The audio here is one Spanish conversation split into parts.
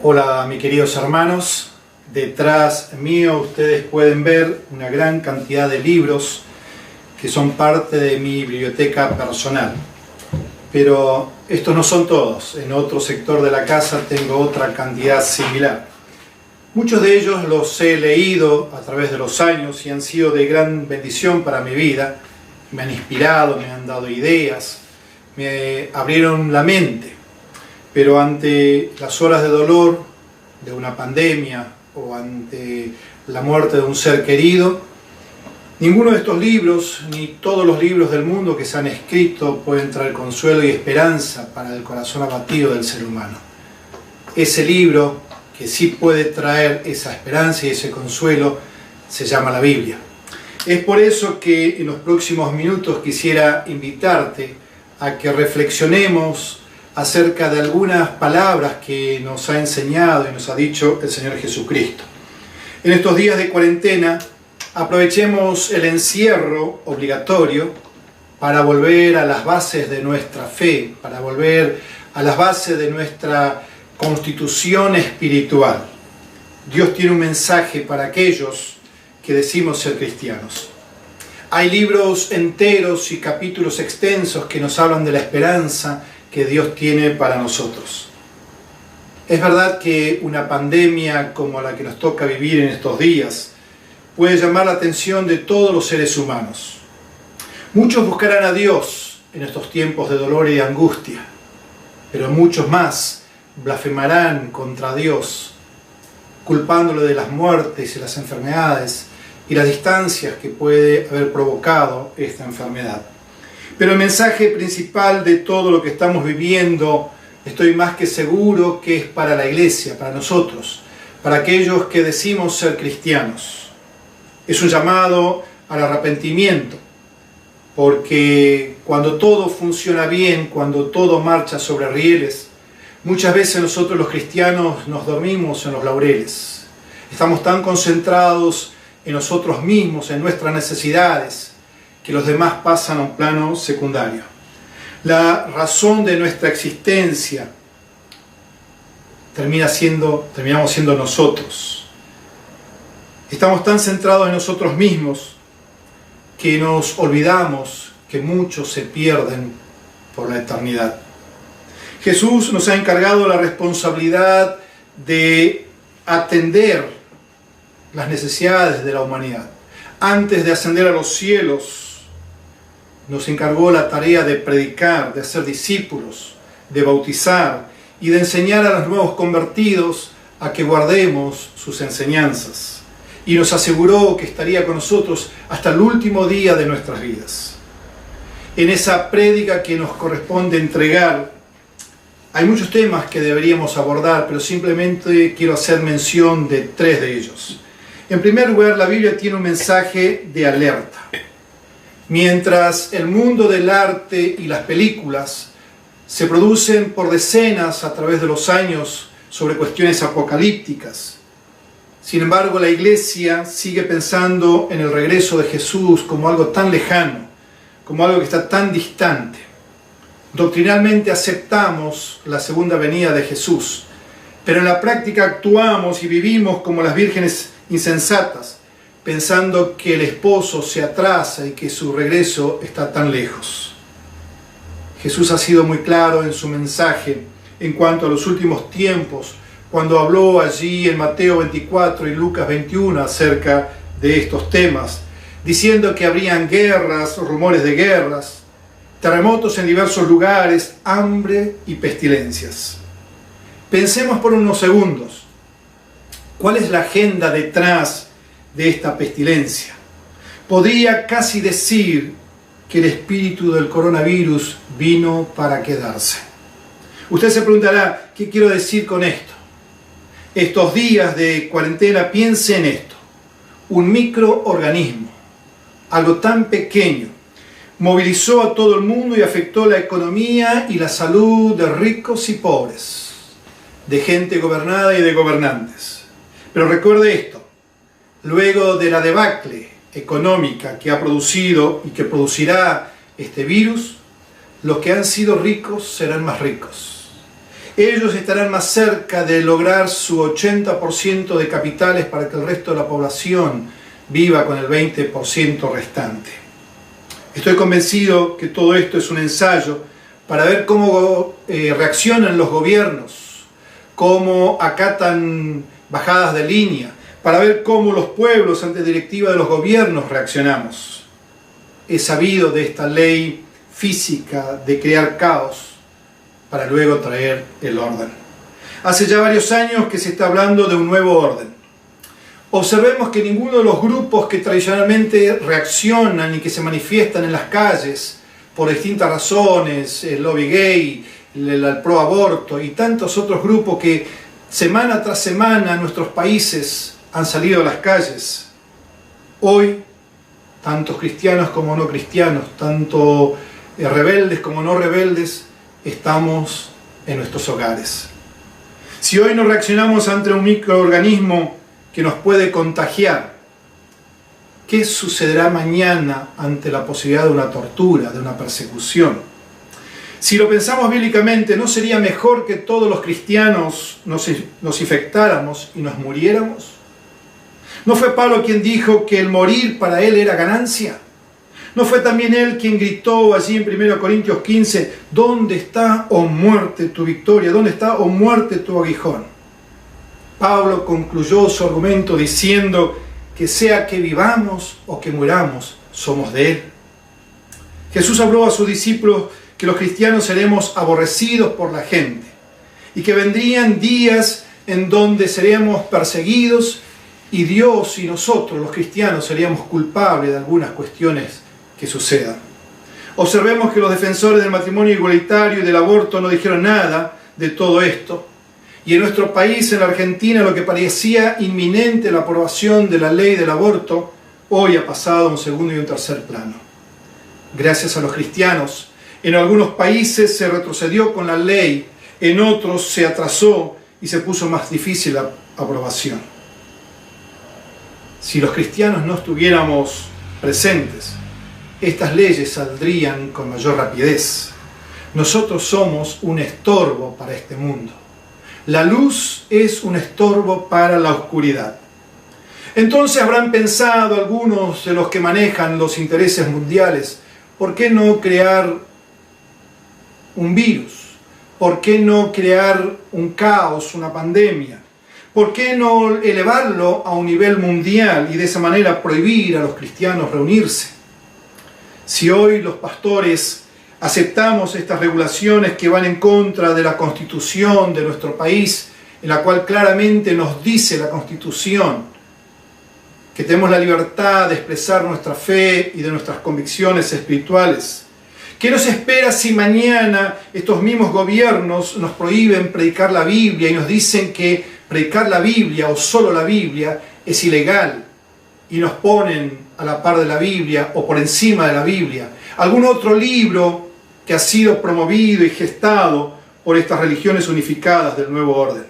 Hola mis queridos hermanos, detrás mío ustedes pueden ver una gran cantidad de libros que son parte de mi biblioteca personal. Pero estos no son todos, en otro sector de la casa tengo otra cantidad similar. Muchos de ellos los he leído a través de los años y han sido de gran bendición para mi vida. Me han inspirado, me han dado ideas, me abrieron la mente. Pero ante las horas de dolor de una pandemia o ante la muerte de un ser querido, ninguno de estos libros, ni todos los libros del mundo que se han escrito pueden traer consuelo y esperanza para el corazón abatido del ser humano. Ese libro que sí puede traer esa esperanza y ese consuelo se llama la Biblia. Es por eso que en los próximos minutos quisiera invitarte a que reflexionemos acerca de algunas palabras que nos ha enseñado y nos ha dicho el Señor Jesucristo. En estos días de cuarentena, aprovechemos el encierro obligatorio para volver a las bases de nuestra fe, para volver a las bases de nuestra constitución espiritual. Dios tiene un mensaje para aquellos que decimos ser cristianos. Hay libros enteros y capítulos extensos que nos hablan de la esperanza que Dios tiene para nosotros. Es verdad que una pandemia como la que nos toca vivir en estos días puede llamar la atención de todos los seres humanos. Muchos buscarán a Dios en estos tiempos de dolor y de angustia, pero muchos más blasfemarán contra Dios, culpándolo de las muertes y las enfermedades y las distancias que puede haber provocado esta enfermedad. Pero el mensaje principal de todo lo que estamos viviendo, estoy más que seguro que es para la iglesia, para nosotros, para aquellos que decimos ser cristianos. Es un llamado al arrepentimiento, porque cuando todo funciona bien, cuando todo marcha sobre rieles, muchas veces nosotros los cristianos nos dormimos en los laureles. Estamos tan concentrados en nosotros mismos, en nuestras necesidades, que los demás pasan a un plano secundario. La razón de nuestra existencia terminamos siendo nosotros. Estamos tan centrados en nosotros mismos que nos olvidamos que muchos se pierden por la eternidad. Jesús nos ha encargado la responsabilidad de atender las necesidades de la humanidad. Antes de ascender a los cielos, nos encargó la tarea de predicar, de hacer discípulos, de bautizar y de enseñar a los nuevos convertidos a que guardemos sus enseñanzas. Y nos aseguró que estaría con nosotros hasta el último día de nuestras vidas. En esa prédica que nos corresponde entregar, hay muchos temas que deberíamos abordar, pero simplemente quiero hacer mención de 3 de ellos. En primer lugar, la Biblia tiene un mensaje de alerta. Mientras el mundo del arte y las películas se producen por decenas a través de los años sobre cuestiones apocalípticas, sin embargo la Iglesia sigue pensando en el regreso de Jesús como algo tan lejano, como algo que está tan distante. Doctrinalmente aceptamos la segunda venida de Jesús, pero en la práctica actuamos y vivimos como las vírgenes insensatas, pensando que el esposo se atrasa y que su regreso está tan lejos. Jesús ha sido muy claro en su mensaje en cuanto a los últimos tiempos, cuando habló allí en Mateo 24 y Lucas 21 acerca de estos temas, diciendo que habrían guerras, rumores de guerras, terremotos en diversos lugares, hambre y pestilencias. Pensemos por unos segundos, ¿cuál es la agenda detrás de esta pestilencia? Podría casi decir que el espíritu del coronavirus vino para quedarse. Usted se preguntará, ¿qué quiero decir con esto? Estos días de cuarentena, piense en esto. Un microorganismo, algo tan pequeño, movilizó a todo el mundo y afectó la economía y la salud de ricos y pobres, de gente gobernada y de gobernantes. Pero recuerde esto, luego de la debacle económica que ha producido y que producirá este virus, los que han sido ricos serán más ricos Ellos estarán más cerca de lograr su 80% de capitales para que el resto de la población viva con el 20% restante. Estoy convencido que todo esto es un ensayo para ver cómo reaccionan los gobiernos, cómo acatan bajadas de línea, para ver cómo los pueblos ante directiva de los gobiernos reaccionamos. He sabido de esta ley física de crear caos para luego traer el orden. Hace ya varios años que se está hablando de un nuevo orden. Observemos que ninguno de los grupos que tradicionalmente reaccionan y que se manifiestan en las calles por distintas razones, el lobby gay, el pro aborto y tantos otros grupos que semana tras semana en nuestros países han salido a las calles, hoy, tantos cristianos como no cristianos, tanto rebeldes como no rebeldes, estamos en nuestros hogares. Si hoy no reaccionamos ante un microorganismo que nos puede contagiar, ¿qué sucederá mañana ante la posibilidad de una tortura, de una persecución? Si lo pensamos bíblicamente, ¿no sería mejor que todos los cristianos nos infectáramos y nos muriéramos? ¿No fue Pablo quien dijo que el morir para él era ganancia? ¿No fue también él quien gritó allí en 1 Corintios 15, ¿dónde está, oh muerte, tu victoria? ¿Dónde está, oh muerte, tu aguijón? Pablo concluyó su argumento diciendo que sea que vivamos o que muramos, somos de él. Jesús habló a sus discípulos que los cristianos seremos aborrecidos por la gente y que vendrían días en donde seremos perseguidos y Dios y nosotros, los cristianos, seríamos culpables de algunas cuestiones que sucedan. Observemos que los defensores del matrimonio igualitario y del aborto no dijeron nada de todo esto. Y en nuestro país, en la Argentina, lo que parecía inminente la aprobación de la ley del aborto, hoy ha pasado a un segundo y un tercer plano. Gracias a los cristianos, en algunos países se retrocedió con la ley, en otros se atrasó y se puso más difícil la aprobación. Si los cristianos no estuviéramos presentes, estas leyes saldrían con mayor rapidez. Nosotros somos un estorbo para este mundo. La luz es un estorbo para la oscuridad. Entonces habrán pensado algunos de los que manejan los intereses mundiales, ¿por qué no crear un virus? ¿Por qué no crear un caos, una pandemia? ¿Por qué no elevarlo a un nivel mundial y de esa manera prohibir a los cristianos reunirse? Si hoy los pastores aceptamos estas regulaciones que van en contra de la Constitución de nuestro país, en la cual claramente nos dice la Constitución que tenemos la libertad de expresar nuestra fe y de nuestras convicciones espirituales, ¿qué nos espera si mañana estos mismos gobiernos nos prohíben predicar la Biblia y nos dicen que predicar la Biblia o solo la Biblia es ilegal y nos ponen a la par de la Biblia o por encima de la Biblia algún otro libro que ha sido promovido y gestado por estas religiones unificadas del nuevo orden?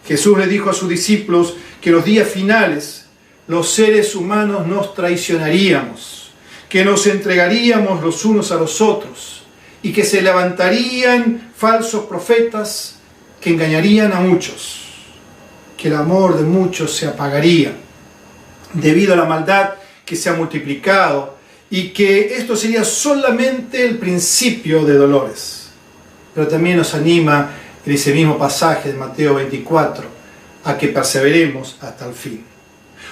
Jesús le dijo a sus discípulos que en los días finales los seres humanos nos traicionaríamos, que nos entregaríamos los unos a los otros y que se levantarían falsos profetas que engañarían a muchos, que el amor de muchos se apagaría debido a la maldad que se ha multiplicado y que esto sería solamente el principio de dolores. Pero también nos anima en ese mismo pasaje de Mateo 24 a que perseveremos hasta el fin.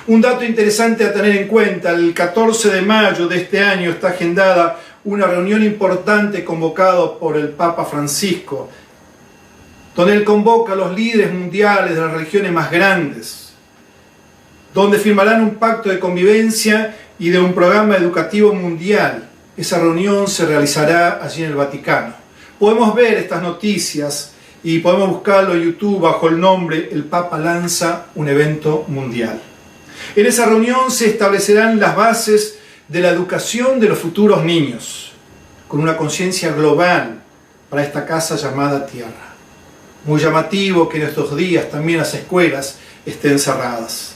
Un dato interesante a tener en cuenta: el 14 de mayo de este año está agendada una reunión importante convocada por el Papa Francisco, donde él convoca a los líderes mundiales de las religiones más grandes, donde firmarán un pacto de convivencia y de un programa educativo mundial. Esa reunión se realizará allí en el Vaticano. Podemos ver estas noticias y podemos buscarlo en YouTube bajo el nombre "El Papa lanza un evento mundial". En esa reunión se establecerán las bases de la educación de los futuros niños, con una conciencia global para esta casa llamada Tierra. Muy llamativo que en estos días también las escuelas estén cerradas.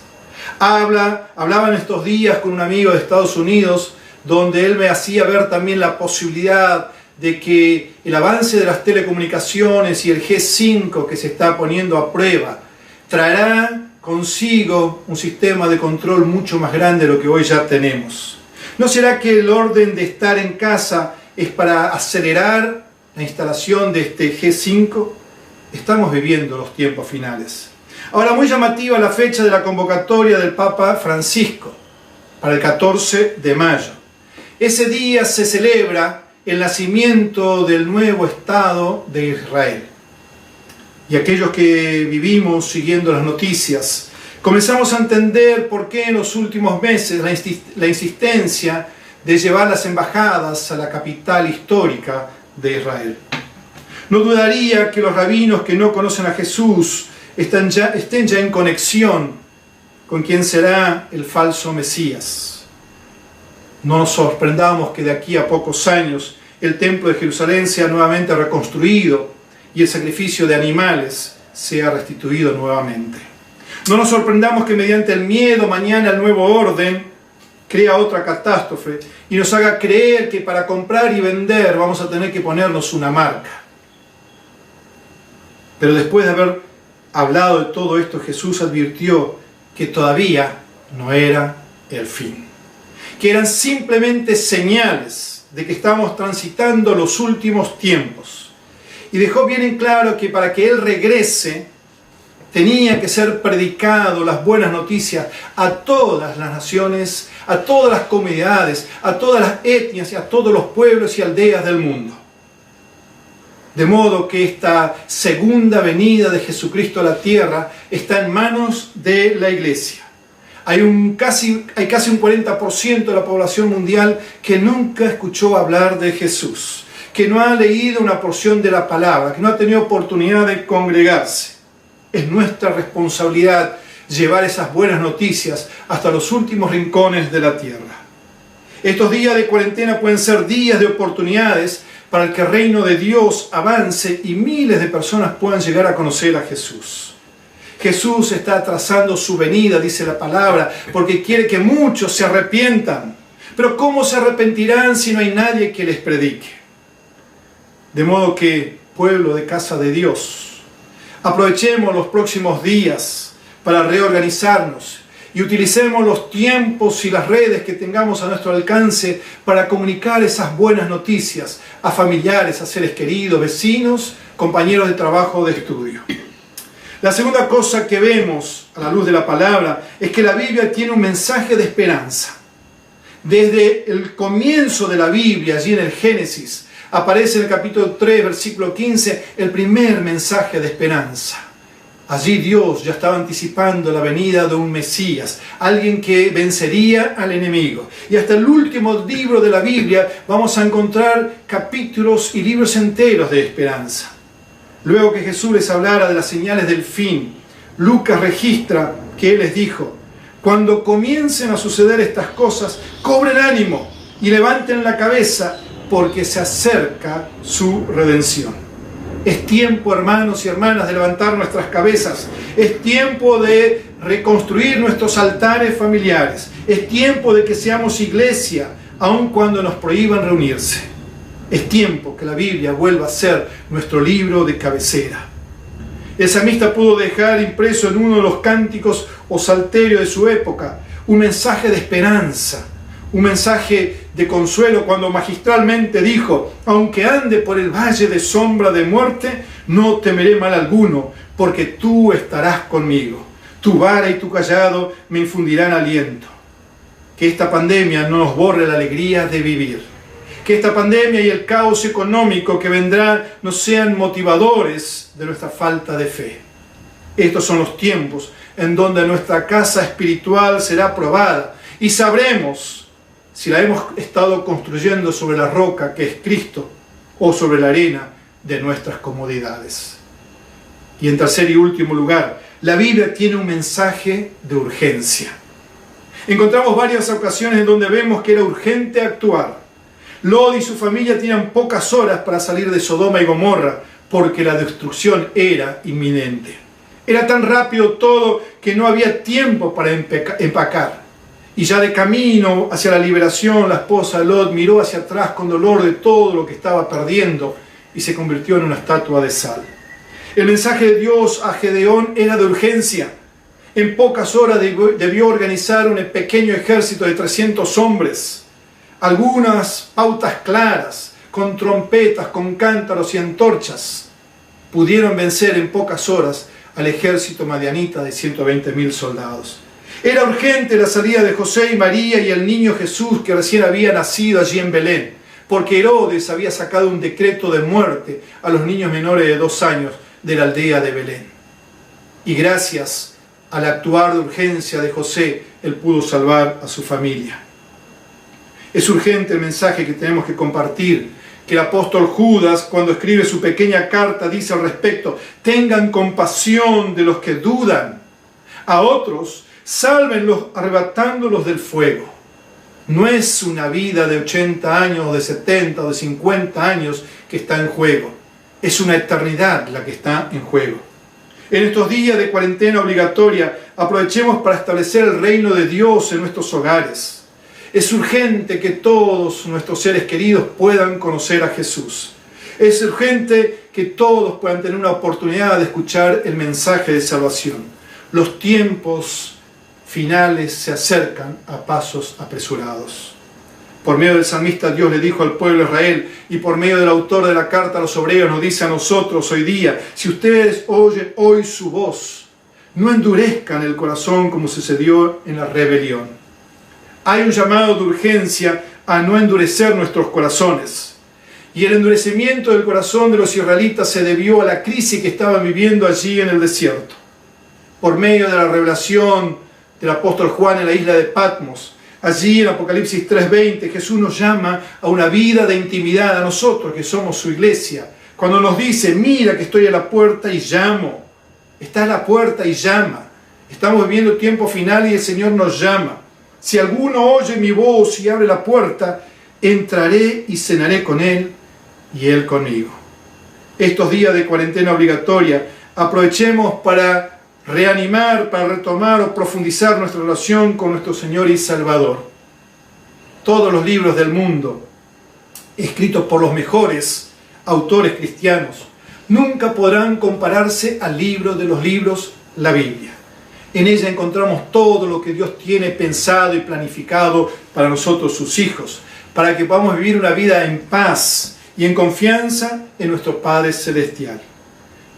Hablaba en estos días con un amigo de Estados Unidos, donde él me hacía ver también la posibilidad de que el avance de las telecomunicaciones y el G5 que se está poniendo a prueba traerá consigo un sistema de control mucho más grande de lo que hoy ya tenemos. ¿No será que el orden de estar en casa es para acelerar la instalación de este G5? Estamos viviendo los tiempos finales. Ahora, muy llamativa la fecha de la convocatoria del Papa Francisco para el 14 de mayo. Ese día se celebra el nacimiento del nuevo Estado de Israel. Y aquellos que vivimos siguiendo las noticias, comenzamos a entender por qué en los últimos meses la insistencia de llevar las embajadas a la capital histórica de Israel. No dudaría que los rabinos que no conocen a Jesús estén ya en conexión con quien será el falso Mesías. No nos sorprendamos que de aquí a pocos años el templo de Jerusalén sea nuevamente reconstruido y el sacrificio de animales sea restituido nuevamente. No nos sorprendamos que mediante el miedo mañana el nuevo orden crea otra catástrofe y nos haga creer que para comprar y vender vamos a tener que ponernos una marca. Pero después de haber hablado de todo esto, Jesús advirtió que todavía no era el fin, que eran simplemente señales de que estamos transitando los últimos tiempos. Y dejó bien en claro que para que Él regrese, tenía que ser predicado las buenas noticias a todas las naciones, a todas las comunidades, a todas las etnias y a todos los pueblos y aldeas del mundo. De modo que esta segunda venida de Jesucristo a la tierra está en manos de la Iglesia. Hay casi un 40% de la población mundial que nunca escuchó hablar de Jesús, que no ha leído una porción de la palabra, que no ha tenido oportunidad de congregarse. Es nuestra responsabilidad llevar esas buenas noticias hasta los últimos rincones de la tierra. Estos días de cuarentena pueden ser días de oportunidades para que el reino de Dios avance y miles de personas puedan llegar a conocer a Jesús. Jesús está atrasando su venida, dice la palabra, porque quiere que muchos se arrepientan. Pero ¿cómo se arrepentirán si no hay nadie que les predique? De modo que, pueblo de casa de Dios, aprovechemos los próximos días para reorganizarnos y utilicemos los tiempos y las redes que tengamos a nuestro alcance para comunicar esas buenas noticias a familiares, a seres queridos, vecinos, compañeros de trabajo, de estudio. La segunda cosa que vemos a la luz de la palabra es que la Biblia tiene un mensaje de esperanza. Desde el comienzo de la Biblia, allí en el Génesis, aparece en el capítulo 3, versículo 15, el primer mensaje de esperanza. Allí Dios ya estaba anticipando la venida de un Mesías, alguien que vencería al enemigo. Y hasta el último libro de la Biblia vamos a encontrar capítulos y libros enteros de esperanza. Luego que Jesús les hablara de las señales del fin, Lucas registra que Él les dijo: cuando comiencen a suceder estas cosas, cobren ánimo y levanten la cabeza, porque se acerca su redención. Es tiempo, hermanos y hermanas, de levantar nuestras cabezas. Es tiempo de reconstruir nuestros altares familiares. Es tiempo de que seamos iglesia, aun cuando nos prohíban reunirse. Es tiempo que la Biblia vuelva a ser nuestro libro de cabecera. El salmista pudo dejar impreso en uno de los cánticos o salterios de su época un mensaje de esperanza, un mensaje de consuelo cuando magistralmente dijo: aunque ande por el valle de sombra de muerte, no temeré mal alguno, porque tú estarás conmigo. Tu vara y tu cayado me infundirán aliento. Que esta pandemia no nos borre la alegría de vivir. Que esta pandemia y el caos económico que vendrá no sean motivadores de nuestra falta de fe. Estos son los tiempos en donde nuestra casa espiritual será probada y sabremos si la hemos estado construyendo sobre la roca que es Cristo o sobre la arena de nuestras comodidades. Y en tercer y último lugar, la Biblia tiene un mensaje de urgencia. Encontramos varias ocasiones en donde vemos que era urgente actuar. Lot y su familia tenían pocas horas para salir de Sodoma y Gomorra porque la destrucción era inminente. Era tan rápido todo que no había tiempo para empacar. Y ya de camino hacia la liberación, la esposa de Lot miró hacia atrás con dolor de todo lo que estaba perdiendo y se convirtió en una estatua de sal. El mensaje de Dios a Gedeón era de urgencia. En pocas horas debió organizar un pequeño ejército de 300 hombres. Algunas pautas claras, con trompetas, con cántaros y antorchas, pudieron vencer en pocas horas al ejército madianita de 120.000 soldados. Era urgente la salida de José y María y el niño Jesús que recién había nacido allí en Belén, porque Herodes había sacado un decreto de muerte a los niños menores de 2 años de la aldea de Belén. Y gracias al actuar de urgencia de José, él pudo salvar a su familia. Es urgente el mensaje que tenemos que compartir, que el apóstol Judas, cuando escribe su pequeña carta, dice al respecto: tengan compasión de los que dudan. A otros, sálvenlos arrebatándolos del fuego. No es una vida de 80 años, o de 70, o de 50 años que está en juego. Es una eternidad la que está en juego. En estos días de cuarentena obligatoria, aprovechemos para establecer el reino de Dios en nuestros hogares. Es urgente que todos nuestros seres queridos puedan conocer a Jesús. Es urgente que todos puedan tener una oportunidad de escuchar el mensaje de salvación. Los tiempos finales se acercan a pasos apresurados. Por medio del salmista, Dios le dijo al pueblo de Israel, y por medio del autor de la carta a los hebreos nos dice a nosotros hoy día: si ustedes oyen hoy su voz, no endurezcan el corazón como sucedió en la rebelión. Hay un llamado de urgencia a no endurecer nuestros corazones. Y el endurecimiento del corazón de los israelitas se debió a la crisis que estaban viviendo allí en el desierto. Por medio de la revelación del apóstol Juan en la isla de Patmos, allí en Apocalipsis 3:20, Jesús nos llama a una vida de intimidad a nosotros que somos su iglesia. Cuando nos dice: mira que estoy a la puerta y llamo. Está a la puerta y llama. Estamos viviendo tiempo final y el Señor nos llama. Si alguno oye mi voz y abre la puerta, entraré y cenaré con él y él conmigo. Estos días de cuarentena obligatoria, aprovechemos para reanimar, para retomar o profundizar nuestra relación con nuestro Señor y Salvador. Todos los libros del mundo, escritos por los mejores autores cristianos, nunca podrán compararse al libro de los libros, la Biblia. En ella encontramos todo lo que Dios tiene pensado y planificado para nosotros, sus hijos, para que podamos vivir una vida en paz y en confianza en nuestro Padre Celestial.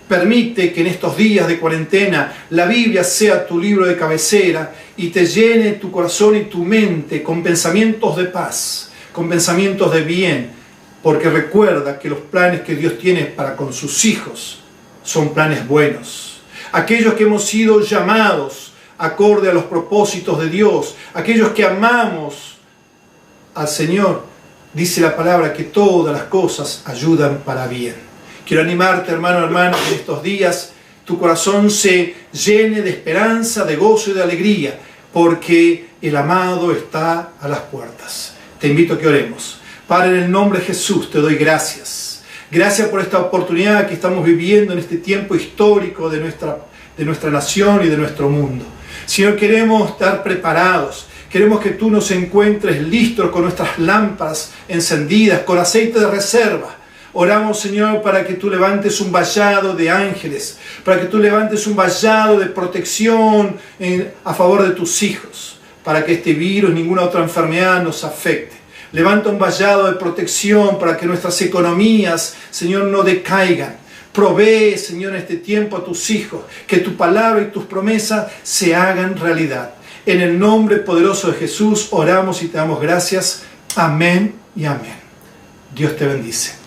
Permite que en estos días de cuarentena la Biblia sea tu libro de cabecera y te llene tu corazón y tu mente con pensamientos de paz, con pensamientos de bien, porque recuerda que los planes que Dios tiene para con sus hijos son planes buenos. Aquellos que hemos sido llamados acorde a los propósitos de Dios, aquellos que amamos al Señor, dice la palabra que todas las cosas ayudan para bien. Quiero animarte, hermano, hermana, que en estos días tu corazón se llene de esperanza, de gozo y de alegría, porque el amado está a las puertas. Te invito a que oremos. Padre, en el nombre de Jesús te doy gracias. Gracias por esta oportunidad que estamos viviendo en este tiempo histórico de nuestra nación y de nuestro mundo. Señor, queremos estar preparados. Queremos que tú nos encuentres listos con nuestras lámparas encendidas, con aceite de reserva. Oramos, Señor, para que tú levantes un vallado de ángeles, para que tú levantes un vallado de protección a favor de tus hijos, para que este virus, ninguna otra enfermedad nos afecte. Levanta un vallado de protección para que nuestras economías, Señor, no decaigan. Provee, Señor, en este tiempo a tus hijos, que tu palabra y tus promesas se hagan realidad. En el nombre poderoso de Jesús oramos y te damos gracias. Amén y amén. Dios te bendice.